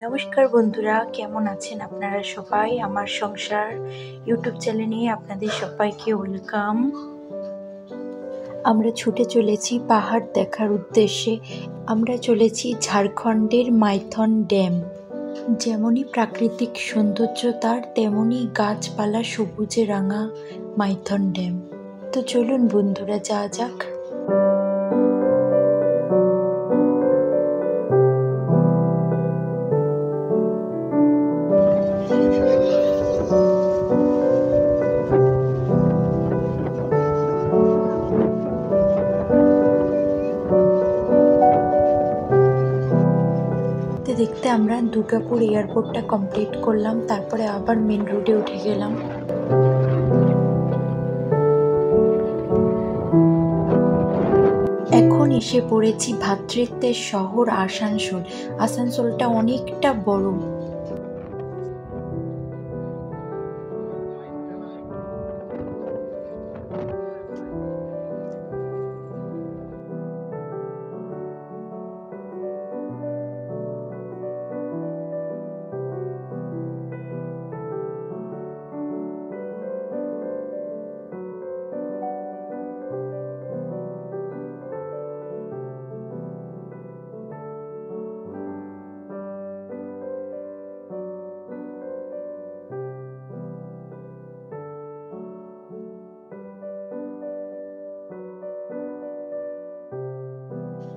নমস্কার বন্ধুরা, কেমন আছেন আপনারা সবাই? আমার সংসার ইউটিউব চ্যানেলে আপনাদের সবাইকে ওয়েলকাম। আমরা ছুটে চলেছি পাহাড় দেখার উদ্দেশ্যে। আমরা চলেছি ঝাড়খণ্ডের মাইথন ড্যাম। যেমনই প্রাকৃতিক সৌন্দর্য তার, তেমনই গাছপালা সবুজে রাঙা মাইথন ড্যাম। তো চলুন বন্ধুরা, যাওয়া যাক। দেখতে আমরা দুর্গাপুর এয়ারপোর্টটা কমপ্লিট করলাম, তারপরে আবার মেন রোডে উঠে গেলাম। এখন এসে পড়েছি ভ্রাতৃত্বের শহর আসানসোল। আসানসোলটা অনেকটা বড়।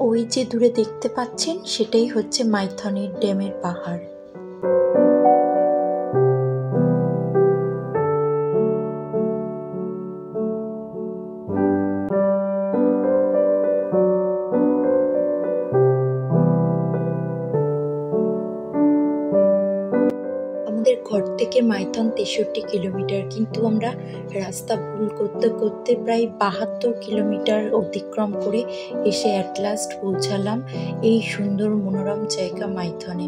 ওই যে দূরে দেখতে পাচ্ছেন, সেটাই হচ্ছে মাইথনের ড্যামের পাহাড়। আমাদের ঘর থেকে মাইথন 63 কিলোমিটার, কিন্তু আমরা রাস্তা ভুল করতে করতে প্রায় 72 কিলোমিটার অতিক্রম করে এসে অ্যাট লাস্ট পৌঁছালাম এই সুন্দর মনোরম জায়গা মাইথনে।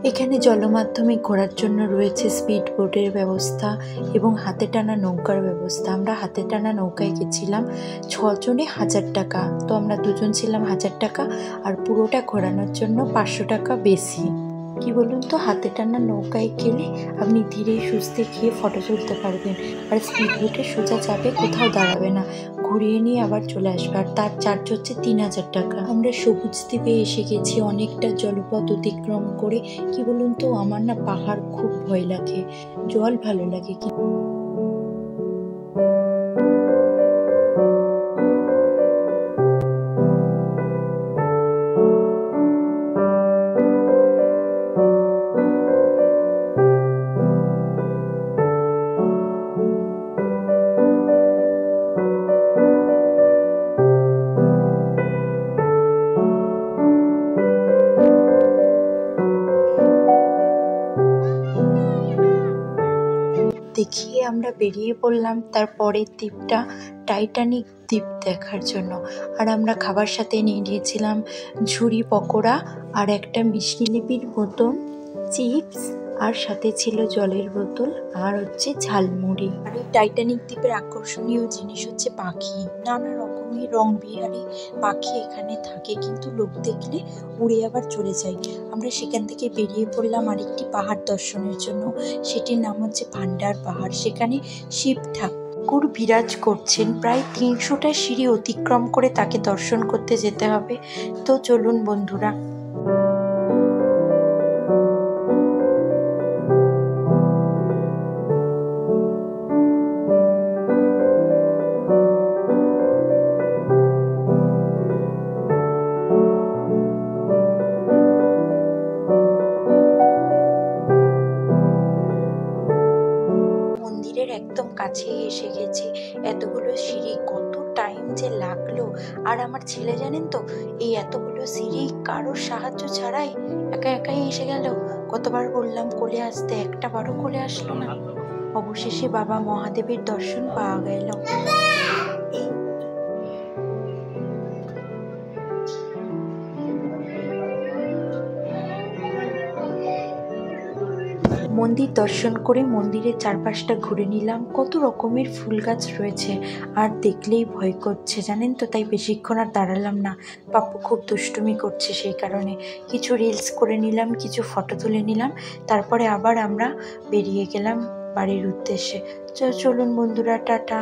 এখানে জলমাধ্যমে ঘোরার জন্য রয়েছে স্পিড বোটের ব্যবস্থা এবং হাতে টানা নৌকার ব্যবস্থা। আমরা হাতে টানা নৌকায় গেছিলাম, 6 জনে 1000 টাকা। তো আমরা 2 জন ছিলাম 1000 টাকা, আর পুরোটা ঘোরানোর জন্য 500 টাকা বেশি। কি বলুন তো, হাতে টানা নৌকায় গেলে আপনি ধীরে সুস্থে গিয়ে ফটো তুলতে পারবেন, আর স্পিড বোটে সোজা যাবে, কোথাও দাঁড়াবে না, ঘুরিয়ে নিয়ে আবার চলে আসবে, আর তার চার্জ হচ্ছে 3000 টাকা। আমরা সবুজ দ্বীপে এসে গেছি অনেকটা জলপথ অতিক্রম করে। কি বলুন তো, আমার না পাহাড় খুব ভয় লাগে, জল ভালো লাগে। দেখিয়ে আমরা বেরিয়ে পড়লাম তার পরের দ্বীপটা টাইটানিক দ্বীপ দেখার জন্য। আর আমরা খাবার সাথে নিয়ে নিয়েছিলাম ঝুরি পকোড়া আর একটা মিষ্টি লিপির বোতল, চিপস, আর সাথে ছিল জলের বোতল আর হচ্ছে ঝালমুড়ি। আর এই টাইটানিক দ্বীপের আকর্ষণীয় জিনিস হচ্ছে পাখি। নানা রকমের রং বিহারী পাখি এখানে থাকে, কিন্তু লোক দেখলে উড়ে আবার চলে যায়। আমরা সেখান থেকে বেরিয়ে পড়লাম আরেকটি পাহাড় দর্শনের জন্য। সেটির নাম হচ্ছে ভান্ডার পাহাড়। সেখানে শিব ঠাকুর বিরাজ করছেন। প্রায় 300টা সিঁড়ি অতিক্রম করে তাকে দর্শন করতে যেতে হবে। তো চলুন বন্ধুরা। মন্দিরের একদম কাছেই এসে গেছি। এতগুলো সিঁড়ি, কত টাইম যে লাগলো। আর আমার ছেলে জানেন তো, এই এতগুলো সিঁড়ি কারোর সাহায্য ছাড়াই একা একাই এসে গেল। কতবার বললাম কোলে আসতে, একটা বারও কোলে আসলো না। অবশেষে বাবা মহাদেবের দর্শন পাওয়া গেল। মন্দির দর্শন করে মন্দিরের চারপাশটা ঘুরে নিলাম। কত রকমের ফুল গাছ রয়েছে, আর দেখলেই ভয় করছে জানেন তো, তাই বেশিক্ষণ আর দাঁড়ালাম না। পাপ্পু খুব দুষ্টুমি করছে, সেই কারণে কিছু রিলস করে নিলাম, কিছু ফটো তুলে নিলাম, তারপরে আবার আমরা বেরিয়ে গেলাম বাড়ির উদ্দেশ্যে। চলুন বন্ধুরা, টাটা।